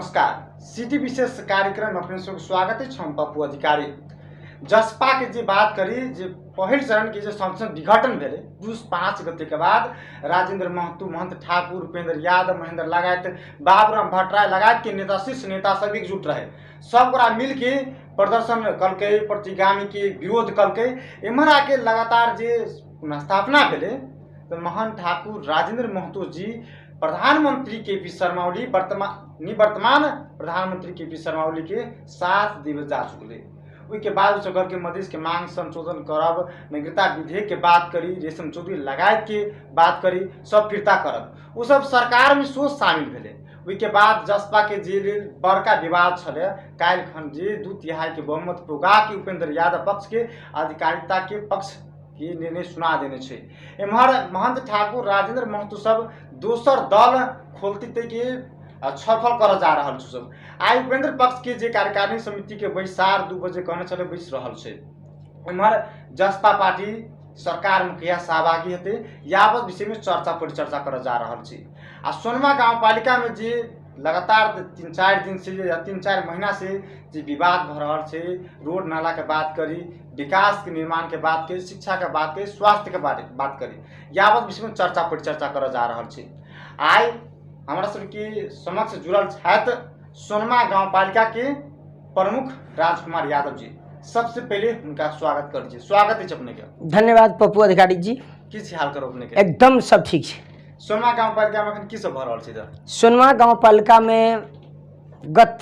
नमस्कार। सिटी विशेष कार्यक्रम में अपने सबको स्वागत है। हम पप्पू अधिकारी जसपा के जे बात करी जे पहल चरण के जे संसद विघटन भेले 5 गते के बाद राजेंद्र महतो, महंत ठाकुर, उपेंद्र यादव, महेंद्र लगायत बाबूराम भट्टराय लगायत के नेता, शीर्ष नेता सब एकजुट रहे। सब मिल के प्रदर्शन कलके, प्रतिगामी के विरोध कलके। एम्हर आके लगातार जे पुनर्स्थापना भेले तो महंत ठाकुर राजेंद्र महतो जी प्रधानमंत्री केपी शर्मा ओली वर्तमान प्रधानमंत्री केपी शर्मा ओली के साथ दिवस जा चुके। उसके बाद उस के मधेश के मांग संशोधन करब, नागरिकता विधेयक के बात करी, रेशम चौधरी लगायत के बात करी, सब फिरता करब। वो सब सरकार में सोच शामिल भेले। उसके बाद जसपा के जे बड़का विवाद छे काल्हि जे 2/3 के बहुमत पुगा के उपेंद्र यादव पक्ष के अधिकारिता के पक्ष के निर्णय सुना देने छे। एम्हर महंत ठाकुर राजेंद्र महतो सब दोसर दल खोलते के छलफल कर जा रहा सब। आई उपेंद्र पक्ष के जे कार्यकारिणी समिति के बैस 2 बजे कहने चले बैस रहा है। एम्हर जसपा पार्टी सरकार में कहिया सहभागी हेते यावत विषय में चर्चा परिचर्चा कर जा रहा है। आ सोनमा गाउँपालिका में जे लगातार 3-4 दिन से या 3-4 महीना से जे विवाद भ रहा है, रोड नाला के बात करी, विकास के निर्माण के बात करी, शिक्षा के बात करी, स्वास्थ्य के बात करी, यावत विषय में चर्चा परिचर्चा कर जा रहा है। आई हमारा सबके समक्ष जुड़ल छथि सोनमा गाउँपालिका के प्रमुख राजकुमार यादव जी। सबसे पहले उनका स्वागत कर दीजिए। स्वागत है अपने के। धन्यवाद पप्पू अधिकारी जी। किस हाल करो अपने के? एकदम सब ठीक है। सोनमा गाउँपालिका में की सब भ रहल छै? सोनमा गाउँपालिका में गत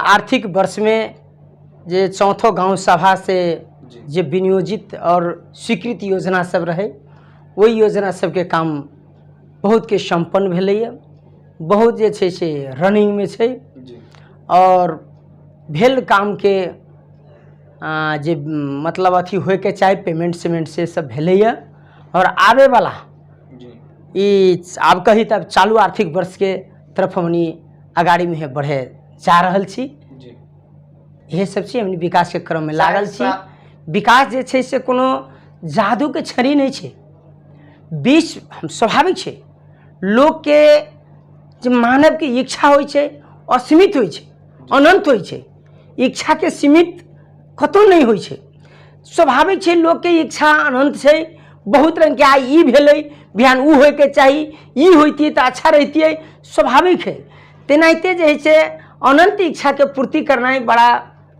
आर्थिक वर्ष में जे चौथो गांव सभा से जे विनियोजित और स्वीकृत योजना सब रहे, वही योजना सबके काम बहुत के संपन्न भेलैया। बहुत जे छै से रनिंग में छै और भेल काम के जे मतलब अथी होए के चाहे पेमेंट सीमेंट से सब भेलैया। और आवे वाला आब कही तब चालू आर्थिक वर्ष के तरफ हमनी अगाड़ी में बढ़े जा रहल छी। ये सब चीज हमनी विकास के क्रम में लागल छी। विकास जे छै से कोनो जादू के छड़ी नहीं छै। बीच स्वाभाविक छै, लोग के जे मानव के इच्छा होय छै असीमित होय छै, अनंत होय छै। इच्छा के सीमित कतौ नहीं होय छै। स्वाभाविक छै, लोग के इच्छा अनंत छै। बहुत रंग के आई ई भेलै, बिहान ऊ होय के चाही, ई होती तो अच्छा रहती है, स्वाभाविक है। तेनाहिते जे है से अनंत इच्छा के पूर्ति करना बड़ा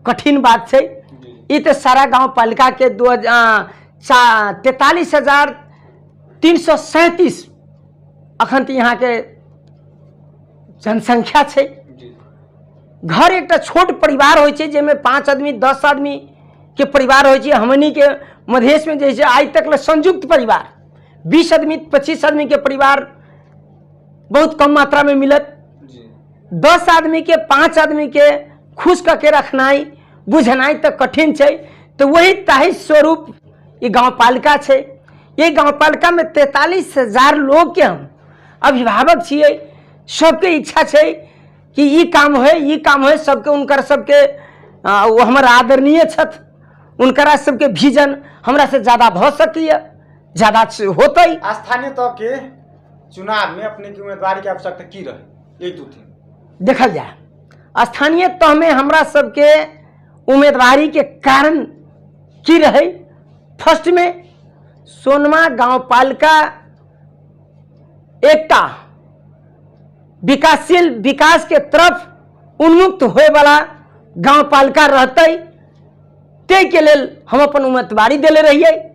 कठिन बात है। ये तो सारा गांव पालिका के 43,337 अखन तो यहाँ के जनसंख्या है। घर एक छोट परिवार हो, जेमे 5 आदमी 10 आदमी के परिवार हो। हमनी के मधेश में जैसे आज तक संयुक्त परिवार 20 आदमी 25 आदमी के परिवार बहुत कम मात्रा में मिलत। 10 आदमी के 5 आदमी के खुश करके रखनाई बुझनाई तो कठिन है। तो वही ताहि स्वरूप ये गाँव पालिका है। ये गाँव पालिका में 43,000 लोग के हम अभिभावक छिए। सबके इच्छा है कि ये काम है सबके उनकर सबके वो हमारा आदरणीय छथ, उनकरा सबके विजन हमरा से ज्यादा भ सकिए, ज्यादा होते। स्थानीय तौर के चुनाव में अपने की उम्मीदवारी की आवश्यकता की रहे? एक दो तीन देखल जाए। स्थानीय तौर में हमरा सबके उम्मीदवारी के कारण की रहे? फर्स्ट में सोनमा गाउँपालिका एकटा विकासशील विकास के तरफ उन्मुक्त होए वाला गाउँपालिका रहते, ते के लेल हम अपन उम्मीदवारी दिले रहिए।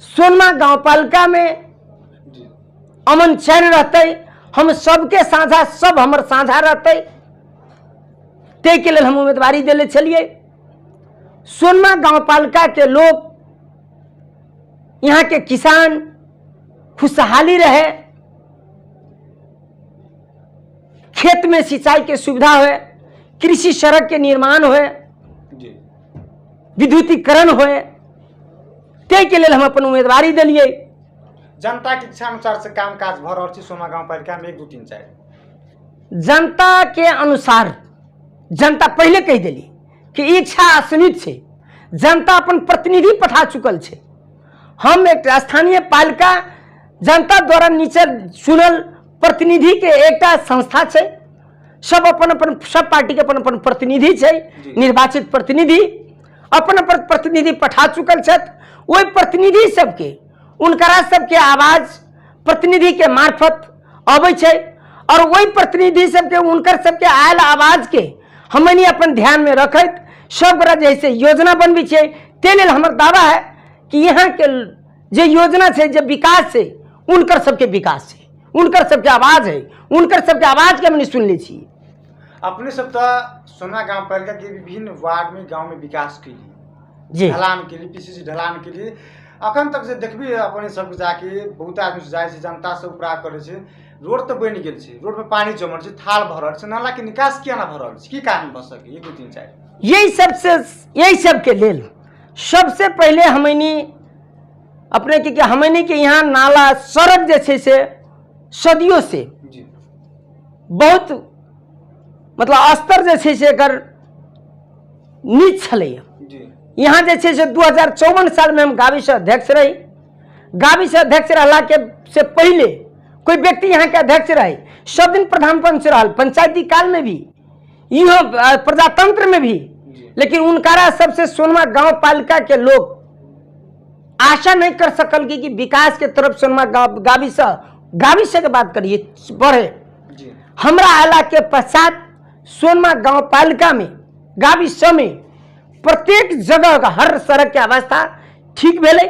सोनमा गाउँपालिका में अमन चैन रहते, हम सबके साझा, सब हमर साझा रहते, ते के लेल हम उम्मीदवारी दिले चलिए। सोनमा गाउँपालिका के लोग, यहाँ के किसान खुशहाली रहे, खेत में सिंचाई के सुविधा होए, कृषि सड़क के निर्माण होए, विद्युतीकरण होए, ते के लेल हम अपन उम्मीदवारी दिलिए। जनता के इच्छा अनुसार से काम काज भ रहल छै सोनमा गाउँपालिका में 1 2 3 4। जनता के अनुसार जनता पहले कह दिली कि इच्छा असीमित है। जनता अपन प्रतिनिधि पठा चुकल है। हम एक स्थानीय पालिका जनता द्वारा नीचे चुनल प्रतिनिधि के एकटा संस्था छै, सब अपन अपन सब पार्टी के अपन अपन प्रतिनिधि छै, निर्वाचित प्रतिनिधि अपन अपन प्रतिनिधि पठा चुकल छथि। ओहि प्रतिनिधि सबके उनकरा सबके आवाज प्रतिनिधि के मार्फत अबै छै और वही प्रतिनिधि सबके उनकर सबके आयल आवाज के हमनी अपन ध्यान में रखैत सब गोरा जैसे योजना बनबै छै। ते लेल हमर दावा है कि यहाँ के जे योजना छै, जे विकास छै, उनकर सबके विकास छै, उनकर सबके आवाज है, उनकर सबके आवाज के हमने सुन ले छी। अपने सब तो सोना गांव पालिका के विभिन्न वार्ड में गांव में विकास के लिए जी ढलान के लिए पीसीसी ढलान के लिए अखन तक से देखबी अपने सब जाके बहुत आदमी जाए छै, जनता से उपरा करे छै, रोड तो बन गेल छै, रोड में पानी जमल छै, थाल भरल छै, नाला के निकास किया ना भरल छै, की कारण भ सके 1 2 3 4 यही सब के लेल सबसे पहले हमनी अपने के हमनी के यहाँ नाला सड़क जे छै से सदियों से जी बहुत मतलब स्तर जे छै से एकर नीच छलैया। जी यहाँ जे छै से 2054 साल में हम गावी से अध्यक्ष रही। गावी से अध्यक्ष रहला के से पहले कोई व्यक्ति यहाँ के अध्यक्ष रहे, सब दिन प्रधान पंच रहल, पंचायती काल में भी, यहाँ प्रजातंत्र में भी, लेकिन उनकारा सबसे सोनमा गांव पालिका के लोग आशा नहीं कर सकल कि विकास के तरफ सोनमा गावी से के बात करिए बढ़े। हमरा आला के पश्चात सोनमा गांव पालिका में गावी में प्रत्येक जगह का हर सड़क के अवस्था ठीक भेले,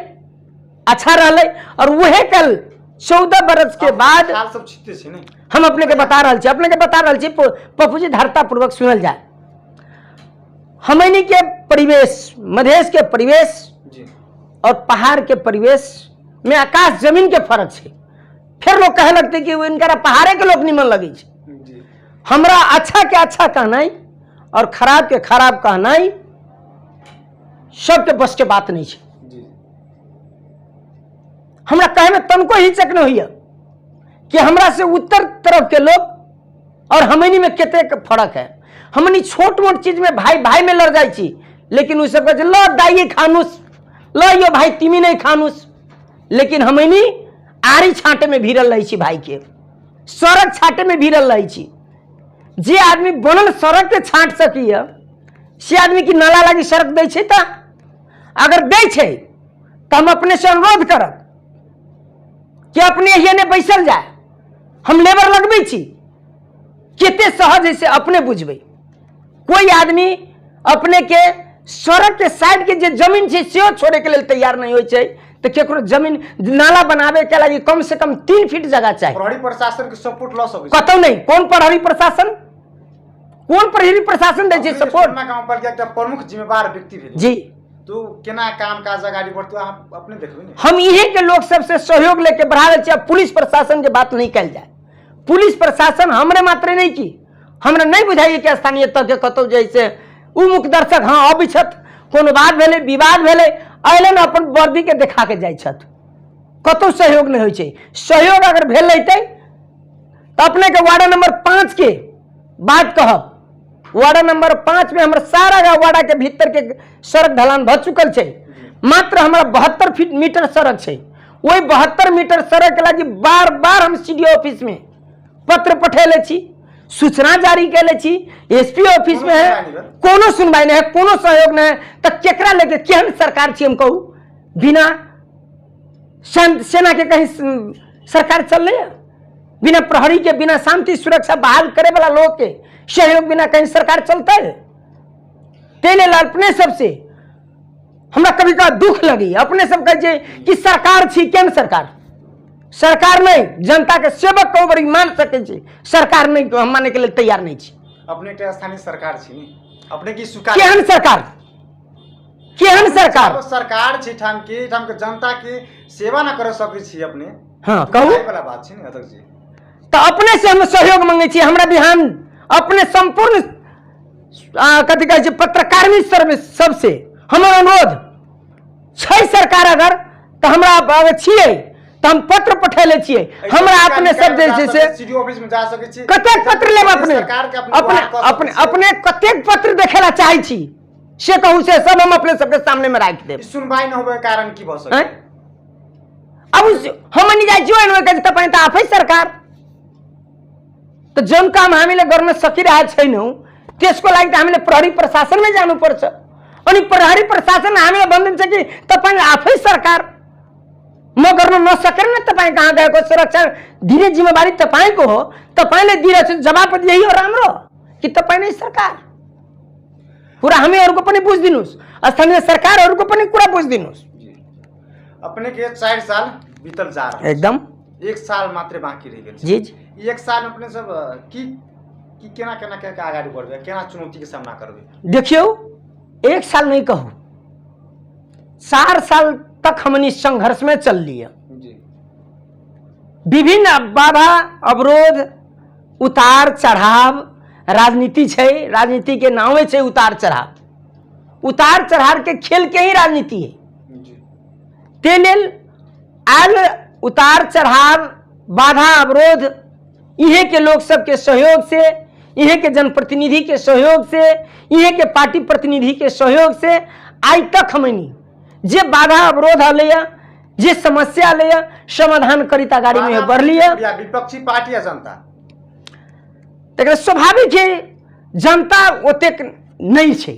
अच्छा रहले और वह कल 14 बरस के बाद सब छिते छै ने हम अपने के बता रहा छी, पप्पू जी धारता पूर्वक सुनल जाए। हमनी के परिवेश, मधेश के परिवेश जी और पहाड़ के परिवेश में आकाश जमीन के फर्क है। फिर लोग कहे लगते कि इनका पहाड़े के लोग निमन लगे छै। हमरा अच्छा के अच्छा कहनाई और खराब के खराब कहनाई सबके बस के बात नहीं है। हमरा कहे में तनको हिचक नहीं हुई कि हमरा से उत्तर तरफ के लोग और हमनी में केते फर्क है। हमनी छोट मोट चीज में भाई भाई में लड़ जाए छी, लेकिन उ सब कहै ल दाइए खानुस, ल यो भाई तिमी नहीं खानुस, लेकिन हमनी आरी छाटे में भिड़ल रही छी, भाई के सड़क छाटे में भिड़ल रही छी। जे आदमी बनल सड़क के छाट सकिए से आदमी की नाला लागी सड़क दै छै, त अगर दै छै तो हम अपने से अनुरोध करब कि अपने ये बैसल जाए, हम लेबर लगबै छी, केते सहज है से अपने बुझबै। कोई आदमी अपने के सड़क के साइड के जे जमीन छै से छोड़े के लिए तैयार नहीं होय छै, तो केकरो जमीन नाला बनावे के लिए कम से कम 3 फीट जगह चाहिए। प्रहरी प्रशासन के सपोर्ट ल सकै कतौ नहीं, कौन प्रहरी प्रशासन दै छै सपोर्ट? गांव पालिका एकटा प्रमुख जिम्मेदार व्यक्ति भेल जी, तो केना काम काज आगाड़ी बढ़तो आप अपने देखबै ने। हम इहे के लोग सबसे सहयोग लेके बढ़ा रहे छियै। पुलिस प्रशासन के बात नहीं कल जाए, पुलिस प्रशासन हमरे मात्र नहीं की, हमरा नहीं बुझाइए कि स्थानीय तक के कतौ जैसे उमुख दर्शक हाँ अबै छथि, कोनो बात भेले विवाद भेले अइलन अपन वर्दी के देखा के जाइ छथि, कतौ सहयोग नहीं होय छै। सहयोग अगर भेल रहतै तो अपने के वार्ड नंबर 5 के बात कहब। वार्ड नंबर 5 में हमर सारा वार्ड के भीतर के सड़क ढलान भ चुकल छै, मात्र हमारा 72 मीटर सड़क छै। वही 72 मीटर सड़क के लागी बार बार हम सीडीओ ऑफिस में पत्र पठेले छी, सूचना जारी कैले छी, एसपी ऑफिस में है, कोनो सुनवाई नहीं है, कोनो सहयोग नहीं है। तो केकरा लेके केहन सरकार छी हम कहू? बिना सेना के कहीं सरकार चल रही है? बिना प्रहरी के, बिना शांति सुरक्षा बहाल करे वाला लोग के सहयोग बिना कहीं सरकार चलता है? तेले अपने सबसे हमरा कभी कभी दुख लगी, अपने सब कहे कि सरकार छी, केन सरकार नहीं, जनता के सेवक को बड़ी मान सके छी, सरकार नहीं हम माने के लिए तैयार नहीं छी। अपने के स्थानीय सरकार छी, अपने की स्वीकार केहन सरकार सरकार छी, ठाम के जनता के सेवा ना कर सके छी अपने। हाँ कहू वाला बात छी ने अध्यक्ष जी। तो अपने से हम सहयोग मांगे छी। हमरा बिहान अपने संपूर्ण कथी कहै छै पत्रकारिता स्तर में सबसे हमर अनुरोध छै, सरकार अगर तो हमरा छियै तो हम पत्र पठेले छियै। हमरा अपने सब जैसे से सीडीओ ऑफिस में जा सकै छी, कतेक पत्र लेब अपने सरकार के अपने अपने कतेक पत्र देखेला चाहे छी से कहू, से सब हम अपने सबके सामने में राख देब। सुनवाई न होबे कारण की भ सकै? अब हम नहीं जाय जोइन होय के तपाई त आफै सरकार तो जौन काम हामीले गर्न सकिरहेको छैनौँ त्यसको लागि त हामीले प्रहरी प्रशासनमै जानुपर्छ। अनि प्रहरी प्रशासन हामीले भनिदिन्छ कि तपाईँ आफै सरकार, म गर्न नसकेर नै तपाईँ कहाँ गएको, सुरक्षा दिने जिम्मेवारी तपाईँको हो, तपाईँले दिइरहेको जवाब यही हो राम्रो कि तपाईँ नै सरकार? कुरा हामीहरूको पनि बुझिदिनुहोस्, स्थानीय सरकारहरूको पनि कुरा बुझिदिनुहोस्। अपने के 4 साल बीतल जा रहा है, एकदम 1 साल मात्र बाँकी रह गेल। जी जी, 1 साल में अपने सब की केना केना के आगाड़ी बढ़बे, केना चुनौती के सामना करबे? देखियो 1 साल नहीं कहूँ, 4 साल तक हमने संघर्ष में चल लिया। विभिन्न बाधा अवरोध उतार चढ़ाव राजनीति है, राजनीति के नावे है उतार चढ़ाव के खेल के ही राजनीति है। ते लेल आयल उतार चढ़ाव बाधा अवरोध इहे के लोग सबके सहयोग से, इहे के जनप्रतिनिधि के सहयोग से, इहे के पार्टी प्रतिनिधि के सहयोग से आज तक हमनी जे बाधा अवरोध आलैया, जे समस्या आलैया, समाधान करिता गाड़ी में बढ़ लिया। विपक्षी पार्टी या जनता तक स्वाभाविक है, जनता ओतेक नहीं छे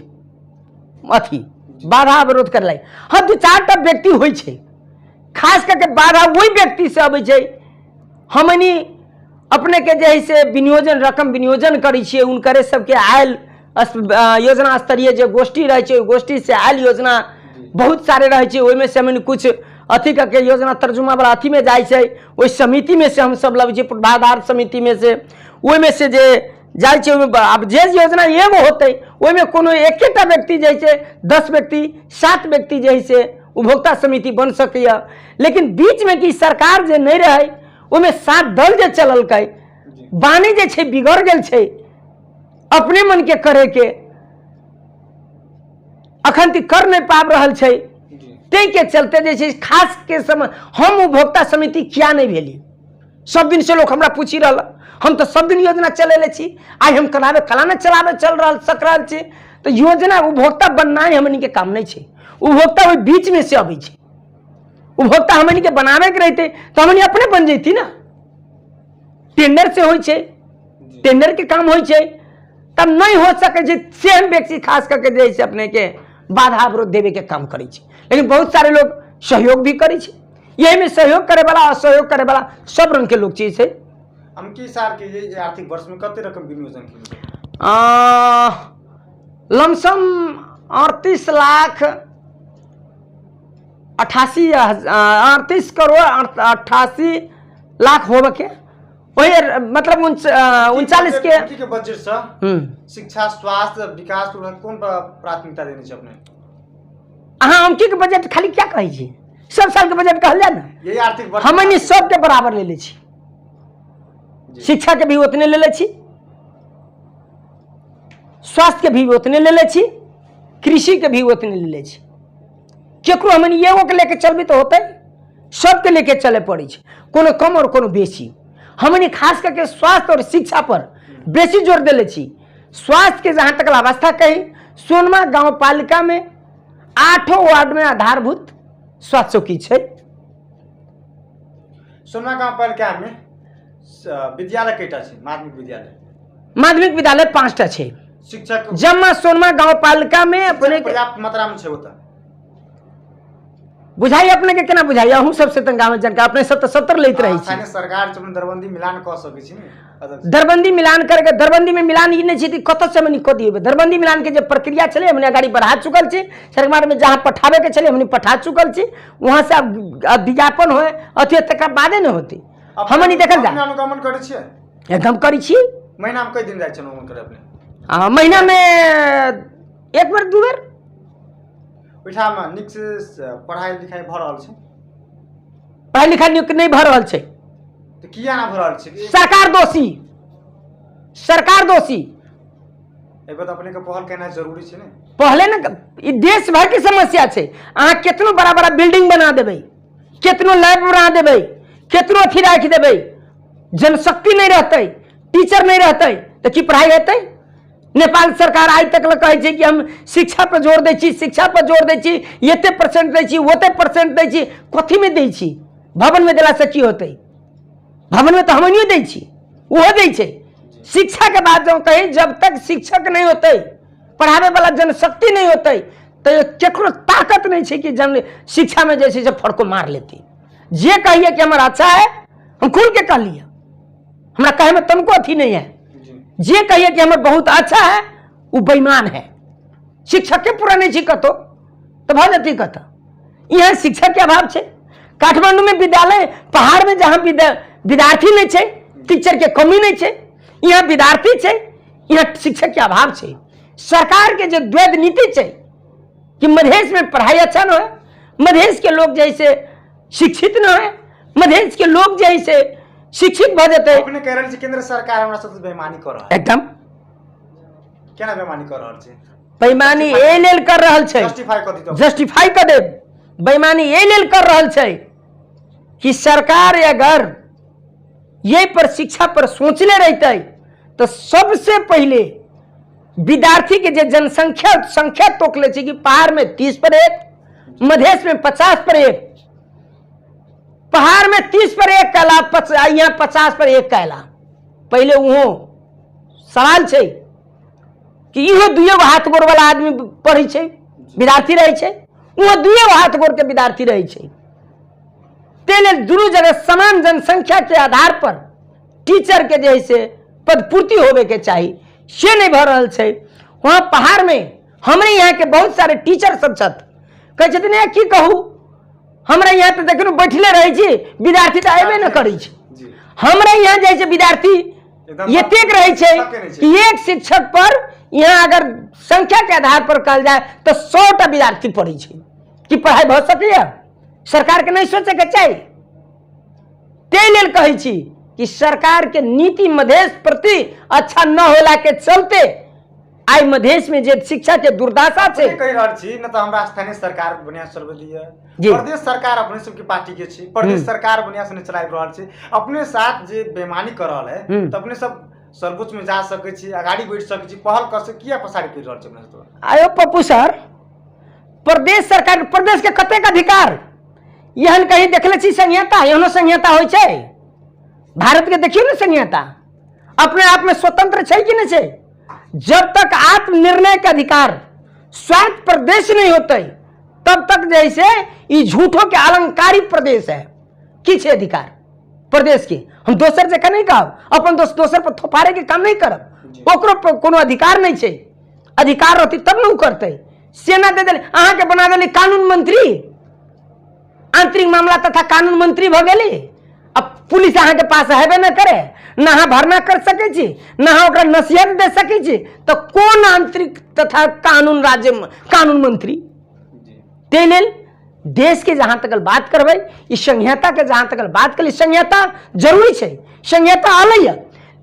अथी बाधा अवरोध कर लाई। हाँ 2-4टा व्यक्ति होइ छे, खास करके बाधा वही व्यक्ति से अबै छे। हमनी अपने के जैसे विनियोजन रकम विनियोजन करी छे, उनकरे सबके आयल योजना स्तरीय जो गोष्ठी रहे छे, गोष्ठी से आयल योजना बहुत सारे रहे छे, ओहि में से हमनी कुछ अथी करके योजना तर्जुमा वाला अथी में जाए छे, ओहि समिति में से हम सब लबै छे, पूर्वाधार समिति में से, ओहि में से जे जाए छे। अब जे योजना एगो होते ओहि में कोनो एकेटा व्यक्ति जैसे 10 व्यक्ति 7 व्यक्ति जैसे उपभोक्ता समिति बन सकैया। लेकिन बीच में की सरकार जे नहीं रहे, ओमे 7 दल जे चललकै, बानी जे छे बिगड़ गेल छे अपने मन के करे के, अखन तक कर नहीं पाब रहल छे। ते के चलते जे छे खास के समय हम उपभोक्ता समिति किया नहीं भेली। सब दिन से लोग हमरा पूछी रहल, हम तो सब दिन योजना चलेले छी, आज हम करावे कलाना चलावे चल रहल सक रहल छी। तो योजना उपभोक्ता बनना ही हमनी के काम नहीं छे, उपभोक्ता वही बीच में से अबै छे। उपभोक्ता हमनी के बनावे के रहते तो हमनी अपने बन जैती ना। टेंडर से होई छे, टेंडर के काम होई छे, तब नहीं हो सके जे सेम व्यक्ति खास करके जैसे अपने के बाधा अवरोध देवे के काम करे छे। लेकिन बहुत सारे लोग सहयोग भी करे छे, यही में सहयोग करे वाला असहयोग करे वाला सब रंग के लोग चीज है। हम की साल के ये आर्थिक वर्ष में कते रकम विनियोजन की? लमसम 38 लाख 38 करोड़ 88 लाख होबे के, वही मतलब 39 के बजट से शिक्षा स्वास्थ्य विकास कौन प्राथमिकता देने छे अपने? हाँ हमकी के बजट खाली क्या कहे छी, सब साल के बजट कहल जाए ना, यही आर्थिक वर्ष हमनी सब के बराबर ले ले छी। शिक्षा के भी उतने ले ले छी, स्वास्थ्य के भी उतने ले ले छी, कृषि के भी उतने ले ले छी। केकरो हमनी एगो के लेके चलबी तो होते, सबके लेके चले पड़ी छे, कोनो कम और कोनो बेसी। हमनी खास करके स्वास्थ्य और शिक्षा पर बेसी जोर देले छी। स्वास्थ्य के जहां तक अवस्था कही, सोनमा गांव पालिका में 8 वार्ड में आधारभूत स्वास्थ्य चौकी छे। सोनमा गांव पालिका में विद्यालय केटा छे? माध्यमिक विद्यालय 5टा छे। शिक्षक जम्मा सोनमा गांव पालिका में अपने पर्याप्त मात्रा में छे होता बुझाई अपने के केना बुझाई? अहूँ सबसे तन गाँव जानकार अपने 70 लेते रही छी। सरकार दरबंदी मिलान कह सकै छी ने, दरबंदी मिलान करके दरबंदी में मिलान ई नहीं थी कत से हमनी कह दिए। दरबंदी मिलान के जो प्रक्रिया चले हमने गाड़ी बढ़ा चुकल छी, सरकार में जहाँ पठावे के चले हमने पठा चुकल छी, वहां से विज्ञापन होए अथी तक बादे न होती हमनी देखल जा अनुगमन करे छी, एकदम करी छी। महीना में कई दिन जाय छै अनुगमन करे अपने? महीना में 1 बार 2 बार। ओइठा में निक से पढ़ाई लिखाई भ रहल छै? पढ़ाई लिखाई नहीं भ रहल छै तो किया ना भ रहल छै? सरकार दोषी, सरकार दोषी। एबे त अपने के पहल करना जरूरी छै ने। पहले ना ई देश भर की समस्या छै। अहाँ केतनो बड़ा बड़ा बिल्डिंग बना देबै, केतनो लैब बना देबै, केतनो अथी राख देबै, जनशक्ति नहीं रहते, टीचर नहीं रहते तो की पढ़ाई हेतै? नेपाल सरकार आज तक कहे छै कि हम शिक्षा पर जोर दै छी, शिक्षा पर जोर दै छी, एते परसेंट दै छी, ओते परसेंट दै छी। कथी में दै छी? भवन में देला से की होतै? भवन में तो हमनियो दै छी, ओहो दै छै, शिक्षा के बाद जो कहीं जब तक शिक्षक नहीं होते, पढ़ावे वाला जनशक्ति नहीं होते, तो केकरो ताकत नहीं है कि जन शिक्षा में जैसे जब फड़को मार लेती। जे कहिए कि हमारा अच्छा है, हम खुल के कह लिया, हमारा कहे में तुमको अथी नहीं है। जे कहिए कि हमारा बहुत अच्छा है, वो बेईमान है। शिक्षक के पूरा नहीं कतो तो भजती कत। यहाँ शिक्षक के अभाव है। काठमांडू में विद्यालय, पहाड़ में जहां विद्यार्थी नहीं है, टीचर के कमी नहीं है, यहाँ विद्यार्थी है, यहाँ शिक्षक के अभाव है। सरकार के जो द्वैध नीति है कि मधेश में पढ़ाई अच्छा न है, मधेश के लोग जैसे शिक्षित न है, मधेश के लोग जैसे शिक्षित भ जाते। अपने कह रहे केंद्र सरकार हमरा साथ बेईमानी कर रहा है। एकदम केना बेईमानी कर रहा है? बेईमानी ए लेल कर रहा है, जस्टिफाई कर दे। बेईमानी ए लेल कर रहा है कि सरकार अगर ये पर शिक्षा पर सोचले रहते तो सबसे पहले विद्यार्थी के जनसंख्या तोक ले कि पहाड़ में 30 पर 1, मधेश में 50 पर 1। पहाड़ में 30 पर 1 कहला, यहाँ 50 पर 1 कहला। पहले वो सवाल है कि इहो दुइयो हाथ गोर वाला आदमी पढ़े छे, विद्यार्थी रहे छे, वो दुइयो हाथ गोर के विद्यार्थी रहे छे। तेले दुनू जगह समान जनसंख्या के आधार पर टीचर के जैसे पद पूर्ति होवे के चाहिए, से नहीं भर रहा है। वहां पहाड़ में हमारे यहाँ के बहुत सारे टीचर सब कहे छथिन की कहू, हमरा यहाँ तो देखो बैठले रहे छी, विद्यार्थी तो अबे न करे छी। हमरा यहाँ जैसे विद्यार्थी ये तेक रहे छे कि एक शिक्षक पर यहाँ अगर संख्या के आधार पर कहल जाए तो 100टा विद्यार्थी पढ़े छे कि पढ़ाई भ सके। सरकार के नहीं सोचे के चाहिए। ते लेल कहे छी कि सरकार के नीति मधेश प्रति अच्छा न होला के चलते आई मधेश में जे शिक्षा के दुर्दशा छे। कहि रहल छी न त हमरा स्थानीय सरकार बढ़िया सर्वदलीय प्रदेश सरकार अपने सब के पार्टी के छी, प्रदेश सरकार बढ़िया से चलाइ रहल छी। अपने साथ जे बेईमानी कर रहल है तो अपने सब सर्वोच्च में जा सके छी, आगाड़ी बैठ सके छी, पहल कर सके, किया पछाड़ी कर रहल छी अपने सब? आयो पप्पू सर, प्रदेश सरकार प्रदेश के कतेक अधिकार यहन कहीं देखले छी संहिता? एहनो संहिता होइ छै? भारत के देखियो ना संहिता, अपने आप में स्वतंत्र छै कि नहीं छै? जब तक आत्मनिर्णय का अधिकार स्वायत्त प्रदेश नहीं होते तब तक जैसे ये झूठों के अलंकारी प्रदेश है। किछ अधिकार प्रदेश के हम दोसर जगह नहीं कहब, अपन दोसर पर थोपारे के काम नहीं करब, ओकरो कोनो अधिकार नहीं छै। अधिकार रहती तब न करते। सेना दे देले, अहाँ के बना देली कानून मंत्री, आंतरिक मामला तथा कानून मंत्री भ गेली। अब पुलिस अहाँ के पास हेबे न करे, न अहाँ भरना कर सके छी, न अहाँ ओकरा नसीहत दे सके छी, तो कौन आंतरिक तथा कानून राज्य कानून मंत्री? ते लेल देश के जहां तक बात करबे, इस संहिता के जहां तक बात करी, संहिता जरूरी है, संहिता अलग है,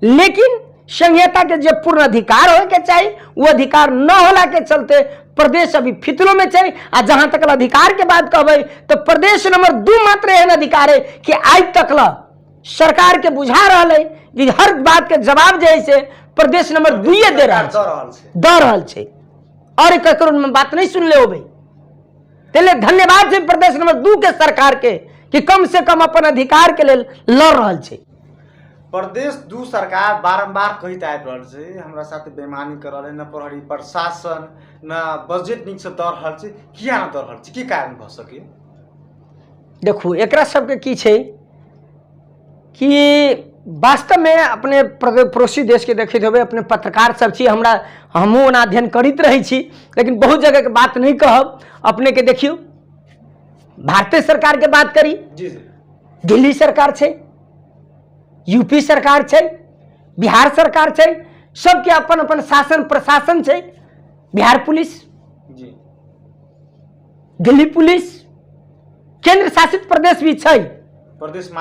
लेकिन संहिता के जो पूर्ण अधिकार हो के चाहिए वो अधिकार न होला के चलते प्रदेश अभी फितलो में चाहिए। आ जहां तक अधिकार के बात कहबे तो प्रदेश नंबर 2 मात्र एहन अधिकार है कि आज तक सरकार के बुझा रहा है कि हर बात के जवाब जैसे प्रदेश नंबर 2 दे रहा है और ककरो में बात नहीं सुन ले होबे। तेले धन्यवाद है प्रदेश नंबर 2 के सरकार के कि कम से कम अपन अधिकार के लिए लड़ रहा है। प्रदेश 2 सरकार बारंबार कहित आबि रहल छै हमरा साथ बेईमानी कर रहल है, न प्रहरी प्रशासन न बजट नीक से दऽ रहल छै। किया न दऽ रहल छै, की कारण भ सके? देखू एकरा सबके की छै कि वास्तव में अपने पड़ोसी देश के देखते हुए अपने पत्रकार सब छी, हमरा हमहूँ ओना अध्ययन करैत रहे छी, लेकिन बहुत जगह के बात नहीं कहब। अपने के देखियो भारतीय सरकार के बात करी, दिल्ली सरकार छै, यूपी सरकार छै, बिहार सरकार छै, सबके अपन अपन शासन प्रशासन छै। बिहार पुलिस, दिल्ली पुलिस, केंद्र शासित प्रदेश भी छै, प्रदेश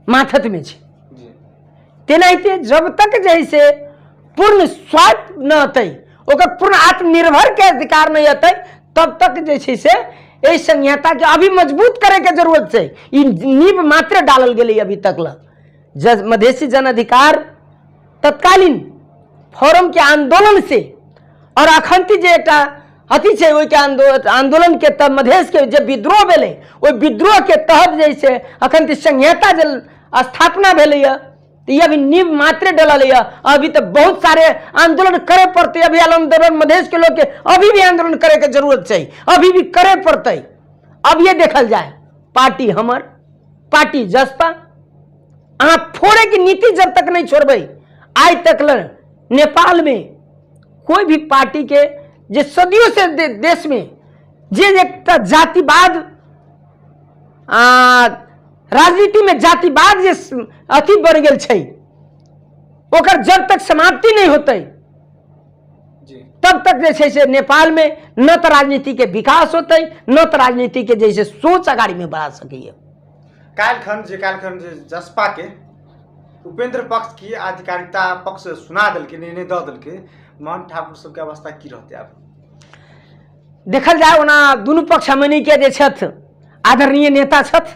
माथत में छै। तेनाहिते जब तक जैसे पूर्ण स्वायत्त न होते, ओकर पूर्ण आत्मनिर्भर के अधिकार नहीं होते, तब तक जैसे से इस संहिता के अभी मजबूत करे के जरूरत है। नींव मात्र डालल गई अभी तक मधेसी जन अधिकार तत्कालीन फोरम के आंदोलन से और अखंती जे अथी छै ओहि के आंदोलन के तब मधेश के जे विद्रोह भेलै, ओहि विद्रोह के तहत जैसे अखंती संहिता जे स्थापना भेलै, तो ये अभी नींव मात्र डलल है। अभी तो बहुत सारे आंदोलन करे पड़ते, अभी आंदोलन मधेश के लोग के अभी भी आंदोलन करे के जरूरत चाहिए, अभी भी करे पड़ते। अब ये देखल जाए पार्टी हमर, पार्टी जसपा, आप फोड़े की नीति जब तक नहीं छोड़बे, आज तक नेपाल में कोई भी पार्टी के जे सदियों से देश में जे एक जातिवाद राजनीति में जातिवाद जे अति बढ़ गेल छै, ओकर जब तक समाप्ति नहीं होते तब तक जैसे से नेपाल में न तो राजनीति के विकास होते, न तो राजनीति के जैसे सोच अगाड़ी में बढ़ा सके। कालखंड जे जसपा के उपेंद्र पक्ष की आधिकारिकता पक्ष सुना दल के, निर्णय द दल के, मोहन ठाकुर सबके अवस्था की रहते आप देखल जाए ओना दुनू पक्ष हमनी के जे छथ आदरणीय नेता छथ,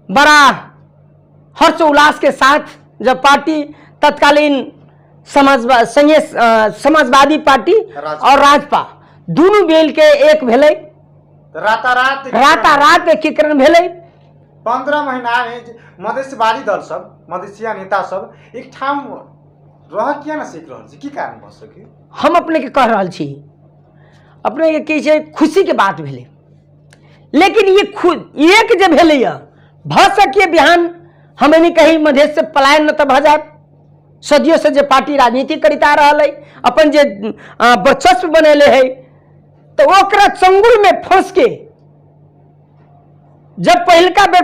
बड़ा हर्ष उल्लास के साथ जब पार्टी तत्कालीन समाजवादी पार्टी और राजपा दोनों बेल के एक भेले, रातारात एकीकरण भेले। 15 महीना में मधेशवादी दल सब, मधेसिया नेता सब एक ठाम रह किया ना सीख रहा है, की कारण भ सके? हम अपने के कह रहा छी, अपने के किसी खुशी के बात भेले, लेकिन ये खुद एक जे भेले भ सके बिहान हमें कहीं मधेश से पलायन न तो भ जाए। सदियों से जो पार्टी राजनीति करता रहा है, अपन जे वर्चस्व बनेले है, तो ओकरा चंगुल में फंस के जब पहिलका बेर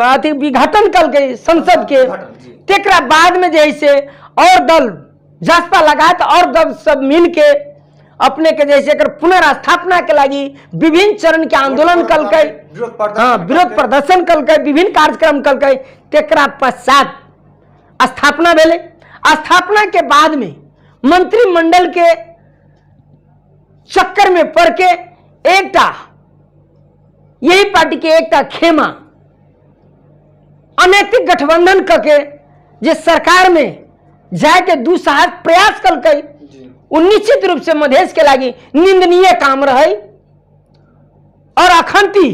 अथी विघटन कल के संसद के, तेकरा बाद में जैसे और दल जसपा लगात और दल सब मिल के अपने के जैसे कर पुनर्स्थापना के लगी विभिन्न चरण के आंदोलन कल के, विरोध प्रदर्शन कल के, विभिन्न कार्यक्रम कल के, तेकरा पश्चात स्थापना भेले। स्थापना के बाद में मंत्रिमंडल के चक्कर में पड़ के एकटा यही पार्टी के एकटा खेमा अनैतिक गठबंधन करके जे सरकार में जाके दुस्साहस प्रयास कल के, निश्चित रूप से मधेश के लागी निंदनीय काम रहे। और अखंती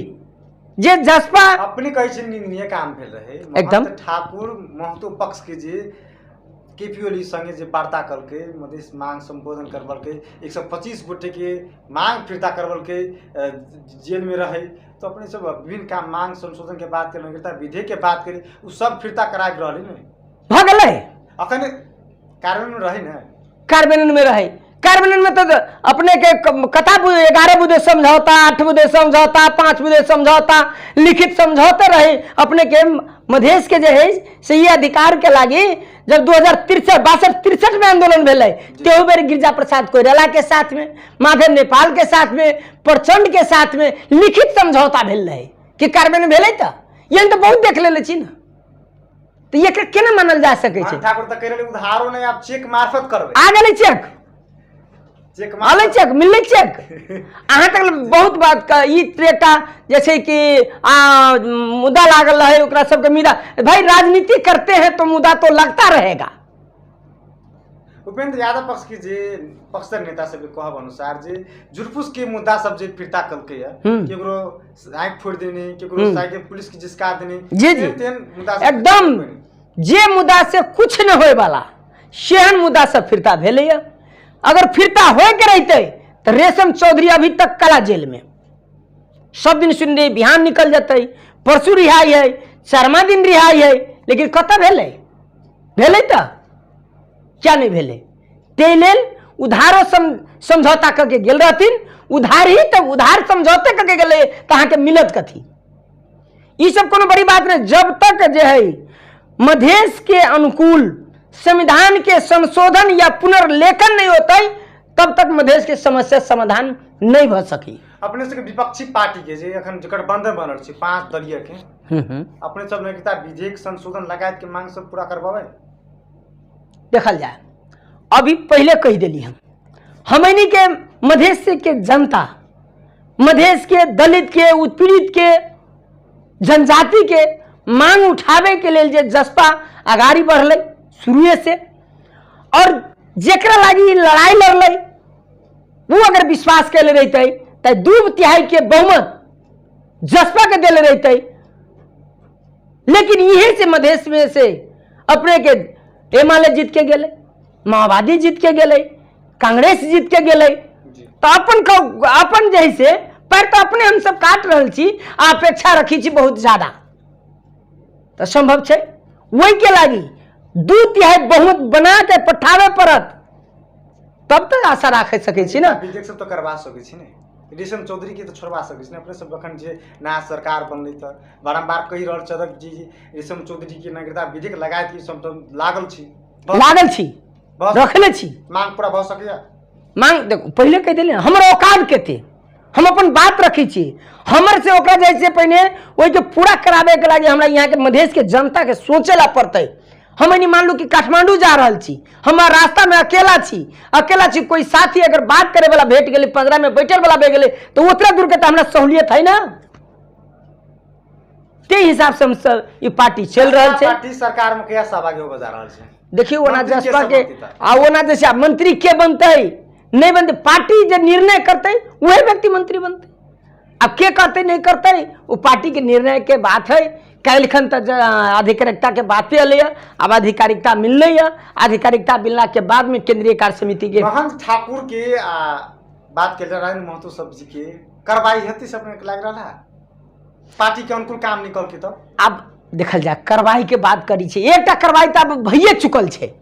जे जसपा अपने कैसे निंदनीय काम भेल रहे, एकदम ठाकुर महतो पक्ष के जे केपी ओली संगे जे वार्ता कल के, मधेश मांग संबोधन करवल के, 125 गोटे के मांग फिरता करवल के जेल में रहे, तो अपने सब विभिन्न काम मांग संशोधन के बात करें, नागरिकता विधेयक के बात करें, उ सब फिरता कराए रहे न भगले अखन कार्यान्वयन में रहे न, कार्यान्वयन में रहे। कार्यान्वयन में तो अपने के कथा 11 बुधे समझौता, 8 बुधे समझौता, 5 बुधे समझौता, लिखित समझौते रहे। अपने के मधेश के जो है सही अधिकार के लागी जब 2063 में आंदोलन भेल, तेहू बेर गिरिजा प्रसाद कोइराला के साथ में, माधव नेपाल के साथ में, प्रचंड के साथ में लिखित समझौता भेल रहे कि कार्यान्वयन भेले। तो ये तो बहुत देख ले छी ना, तो ये केना मानल जा सके छै? ठाकुर त कह रहे उधारो नहीं, आप चेक मार्फत करबे। आ गेलै चेक, आले चेक मिलले चेक अहाँ तक बहुत बात का ई एकटा जैसे कि मुद्दा लागल रहे ओकरा सबके मुद्दा। भाई राजनीति करते हैं तो मुद्दा तो लगता रहेगा। उपेंद्र यादव पक्ष की जे पक्षधर नेता सब कहब अनुसार जे जुरफुस के मुद्दा सब जे फिरता कलके है, केकरो आंख फोड़ देने, केकरो साइके पुलिस की जिसका देने, जी जी एकदम जे मुद्दा से कुछ न होए वाला सेहन मुद्दा सब फिरता भेले। अगर फिरता होए के रहते तो रेशम चौधरी अभी तक कला जेल में, सब दिन सुन रहे बिहान निकल जाते, परसों रिहाई है, 4वां दिन रिहाई है, लेकिन कत भेले तो क्या नहीं भेले। ते लेल उधारो समझौता करके गेल रहथिन, उधार ही तो उधार समझौते करके गेले तो अहाँ के मिलत कथी? ये सब कोनो बड़ी बात नहीं। जब तक जो है मधेश के अनुकूल संविधान के संशोधन या पुनर्लेखन नहीं होता तब तक मधेश के समस्या समाधान नहीं हो सकी। अपने से विपक्षी पार्टी के जे अखन गठबंधन बनल छै 5 दलीय के, अपने सब नागरिकता विधेयक संशोधन लगायत के मांग सब पूरा करवावे। देखल जाए अभी पहले कह दिली हमनी के मधेश के जनता, मधेश के दलित के, उत्पीड़ित के, जनजाति के मांग उठावे के लिए जे जसपा आगाड़ी बढ़ल शुरू से, और जेकरा लागी लड़ाई लड़ल वो अगर विश्वास के ले रहते तो 2/3 के बहुमत जसपा के दिले रहते लेकिन यही से मधेश में से अपने के एमएलए जीत के गेले, माओवादी जीत के गेले, कांग्रेस जीत के गेले। तो अपन जैसे पर तो अपने हम सब काट रहे छी, अपेक्षा रखी छी बहुत ज्यादा, तो संभव है वही के लागी 2/3 बहुमत बना के पठावे पड़त, तब तक आशा रख सके छी ना। विधेयक सब तो करवा सके छी ने, रेशम चौधरी के तो छोड़वा सके छी ने। अपने सब अखन जे नया सरकार बनले तो बारंबार कही रहल चदक जी रेशम चौधरी के नागरिकता विधेयक लगाए थी, सब तो लागल छी रखले छी, मांग पूरा भ सके। मांग देखो पहले कह दिले हमर औकात के थे, हम अपन बात रखी छी, हमर से ओकरा जैसे पहले वही के पूरा करावे के लागे हमरा यहाँ के मधेश के जनता के सोचेला पड़ते। हम नहीं मान लू कि काठमांडू जा रहा छी, हमारा रास्ता में अकेला छी, कोई साथी अगर बात करे वाला भेट गए, 15 में बैठल वाला भेट गए, तो उतना दूर के तो हमरा सहूलियत है ना। ते हिसाब से हम सब ये पार्टी चल रहा है। पार्टी सरकार में क्या सहभागी हो जा रहा है? देखिए ओना जसपा के ओना जैसे मंत्री के बनते नहीं बनते, पार्टी जो निर्णय करते वही व्यक्ति मंत्री बनते। अब के करते नहीं करते वो पार्टी के निर्णय के बात है। कैलखन तक आधिकारिकता के बात पे अल, अब आधिकारिकता मिल रही है, आधिकारिकता मिलना के बाद में केंद्रीय कार्य समिति के महंत ठाकुर के बात कर रहे महतो सब्जी के कार्रवाई हेती से अपने लग रहा है पार्टी के अनुकूल काम निकल के। तो अब देखल जाए कार्रवाई के बात करी छे, एकटा कार्रवाई तो अब भइए चुकल छे,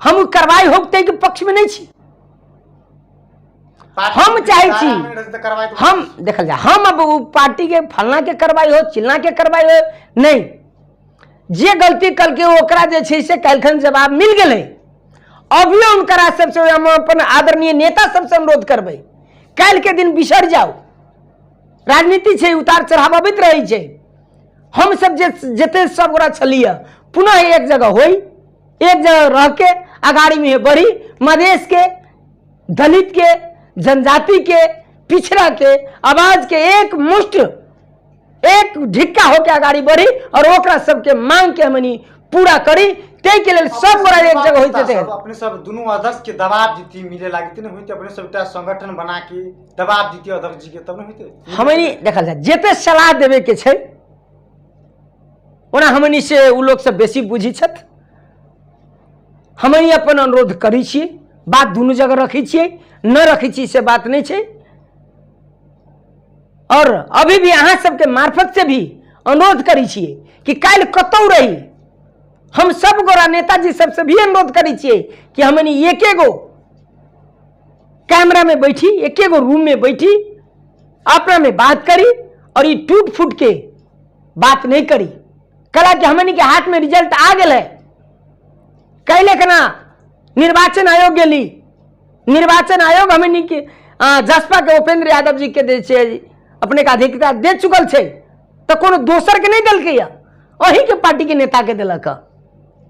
हम कार्रवाई होते के पक्ष में नहीं छी। हम चाहे छी हम देखल जाए हम अब पार्टी के फलना के कार्रवाई हो, चिलना के कार्रवाई हो नहीं, जे गलती कल के ओकरा जे छे से कैलखन जवाब मिल गए। अभियो उनकरा सबसे हम अपन आदरणीय नेता सबसे अनुरोध करबे, कल के दिन बिसर जाओ, राजनीति छे उतार चढ़ाव अबैत रही छे। हम सब जते सब गोरा छलिए पुनः एक जगह होई, एक जगह रह के अगाड़ी में बढ़ी, मधेश के, दलित के, जनजाति के, पिछड़ा के आवाज के एक मुष्ट एक ढिक्का होके अगाड़ी बढ़ी और ओकरा सबके मांग के हमनी पूरा करी। ते के लिए सब गोरा एक जगह होते थे। अपने सब दोनों अध्यक्ष के दबाव जीती मिले लागी ने होते, अपने सब संगठन बना के दबाव जीती अध्यक्ष जी के तब नहीं होते। हमनी देखल जाए जेते सलाह देवे के छै ओना हमनी से उ लोग सब बेसी बुझी छथ। हमनी अपन अनुरोध करी छिए, बात दोनों जगह रखी छिए, न रखी छी से बात नहीं छे। और अभी भी अहाँ सबके मार्फत से भी अनुरोध करी छिए कि काल कतौ रही हम सब गोरा नेताजी सबसे भी अनुरोध करी छिए कि हमनी एके गो कैमरा में बैठी, एके गो रूम में बैठी, अपना में बात करी और ये टूट फूट के बात नहीं करी। कला कि हमनी के हाथ में रिजल्ट आ गए, कैले कना निर्वाचन आयोग गेली, निर्वाचन आयोग हमनी के जसपा के उपेंद्र यादव जी के दे छे अपने का अधिकृता दे चुकल छे, तो कोनो दोसर के नहीं दल के या वही के पार्टी के नेता के दिलक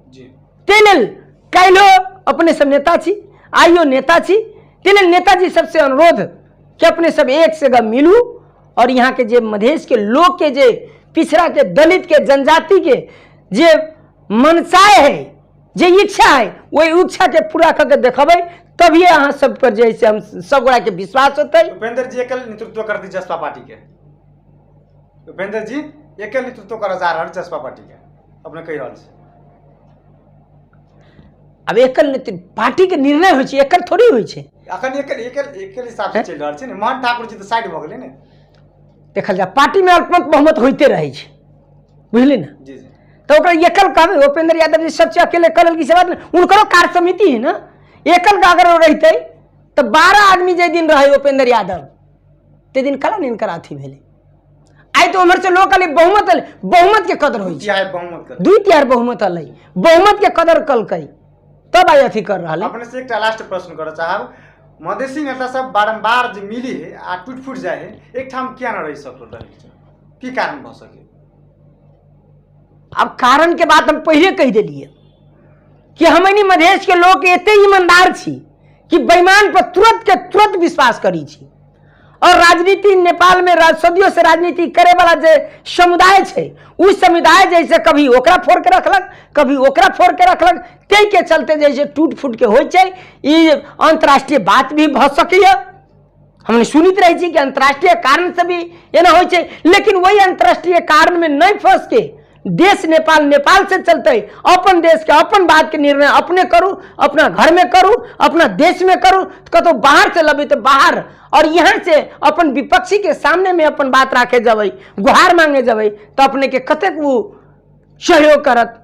जी। तेल कैलो अपने सब नेता छी, आइयो नेता छी, तेल नेताजी सबसे अनुरोध कि अपने सब एक से मिलू और यहाँ के जे मधेश के लोग के जे पिछड़ा के, दलित के, जनजाति के जे मनसाय है, जे इच्छा है, वही इच्छा के पूरा करके देखबे, तभी अहाँ सब पर जैसे हम सब गोरा के विश्वास होते। उपेंद्र जी एकल नेतृत्व करती जसपा पार्टी के, उपेंद्र जी एकल नेतृत्व कर जा रहा जसपा पार्टी के, अपने कही रहा है। अब एकल पार्टी के निर्णय हो छे, एकल थोड़ी हो छे, अखन एकल हिसाब से चल रहा है ने। महंत ठाकुर जी तो साइड भ गेले ने, देखल जा पार्टी में अल्पमत बहुमत होते रहे छे, बुझली ना जी जी। तो ओकरा एकल कहबे, उपेंद्र यादव जी सबसे अकेले करल की से बात नहीं, उनकरो कार्य समिति है ना। एकल का अगर रहते तो 12 आदमी जे दिन रहे उपेंद्र यादव ते दिन कला नहीं इनकर अथी भेले। आई तो उमर से लोग कहले बहुमत के कदर होई छे, 2/3 बहुमत अलै, बहुमत के कदर कल कई तब आई अथी कर रहा है। अपने से एक लास्ट प्रश्न कर चाहब, मधेसी नेता सब बारंबार जो मिली है आ टूट फूट जाए है, एक ठाम क्या न रही सकल रही, की कारण भ सके? अब कारण के बात हम पहले कह दिलिए कि हमनी मधेश के लोग एते ईमानदार छी कि बेईमान पर तुरंत के तुरंत विश्वास करी छी। और राजनीति नेपाल में सदियों से राजनीति करे वाला जो समुदाय छे, उस समुदाय जैसे कभी ओकरा फोड़ के रखलक, कभी ओकरा फोड़ के रखलक, ते के चलते जैसे टूट फूट के होय छे। ई अंतर्राष्ट्रीय बात भी भ सके, हमने सुनित रही छी कि अंतर्राष्ट्रीय कारण से भी एना होइ छै, लेकिन वही अंतर्राष्ट्रीय कारण में नहीं फंस के देश नेपाल नेपाल से चलते, अपन देश के अपन बात के निर्णय अपने करू, अपना घर में करू, अपना देश में करू, कतो बाहर से लबे तो बाहर, और यहाँ से अपन विपक्षी के सामने में अपन बात राखे जबै, गुहार मांगे जबै, तो अपने के कतेक वो सहयोग करत।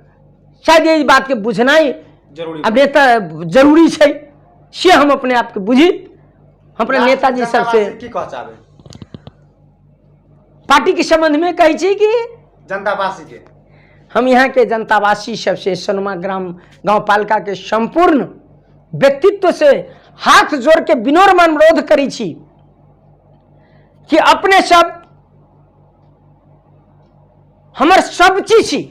शायद ये बात के बुझनाई जरूरी अब नेता जरूरी है, से हम अपने आप के बुझी अपने नेताजी सबसे की कह चाहबे पार्टी के संबंध में कही छी कि जनतावासी के हम यहाँ के जनतावासी सबसे सोनमा ग्राम गांव पालिका के संपूर्ण व्यक्तित्व से हाथ जोड़ के विनम्र अनुरोध करी छी कि अपने सब हमर सब चीज छी,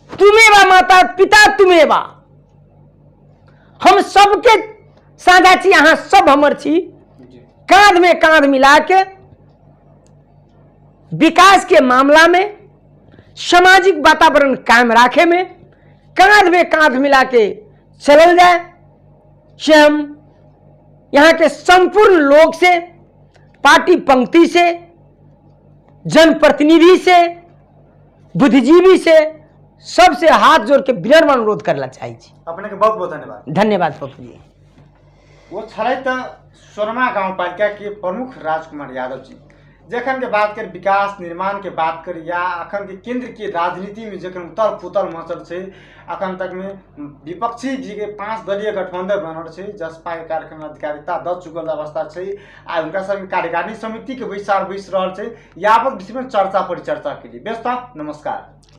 तुम्हें माता पिता तुम्हें बा, हम सबके साझा छी, यहाँ सब हमर छी। कांध में कांध मिला के विकास के मामला में, सामाजिक वातावरण कायम राखे में कांध में कांध मिला के चलल जाए, से हम यहाँ के संपूर्ण लोग से, पार्टी पंक्ति से, जनप्रतिनिधि से, बुद्धिजीवी से, सबसे हाथ जोड़ के विनम्र अनुरोध करना चाहिए। अपने के बहुत बहुत धन्यवाद। धन्यवाद पप्पू जी। वो छलै त सोनमा गाउँपालिका के प्रमुख राजकुमार यादव जी, जखन के बात कर विकास निर्माण के बात कर या अखन के केंद्र के राजनीति में जखन उतल पुतल मचल छै, अखन तक में विपक्षी जी के 5 दलीय गठबंधन बनल छै, जसपा के कार्यक्रम अधिकारिता द चुकल अवस्था छै, आ उनका सब कार्यकारिणी समिति के विचार बैस रहल छै, यावत विषय में चर्चा परिचर्चा के लिए व्यस्त। नमस्कार।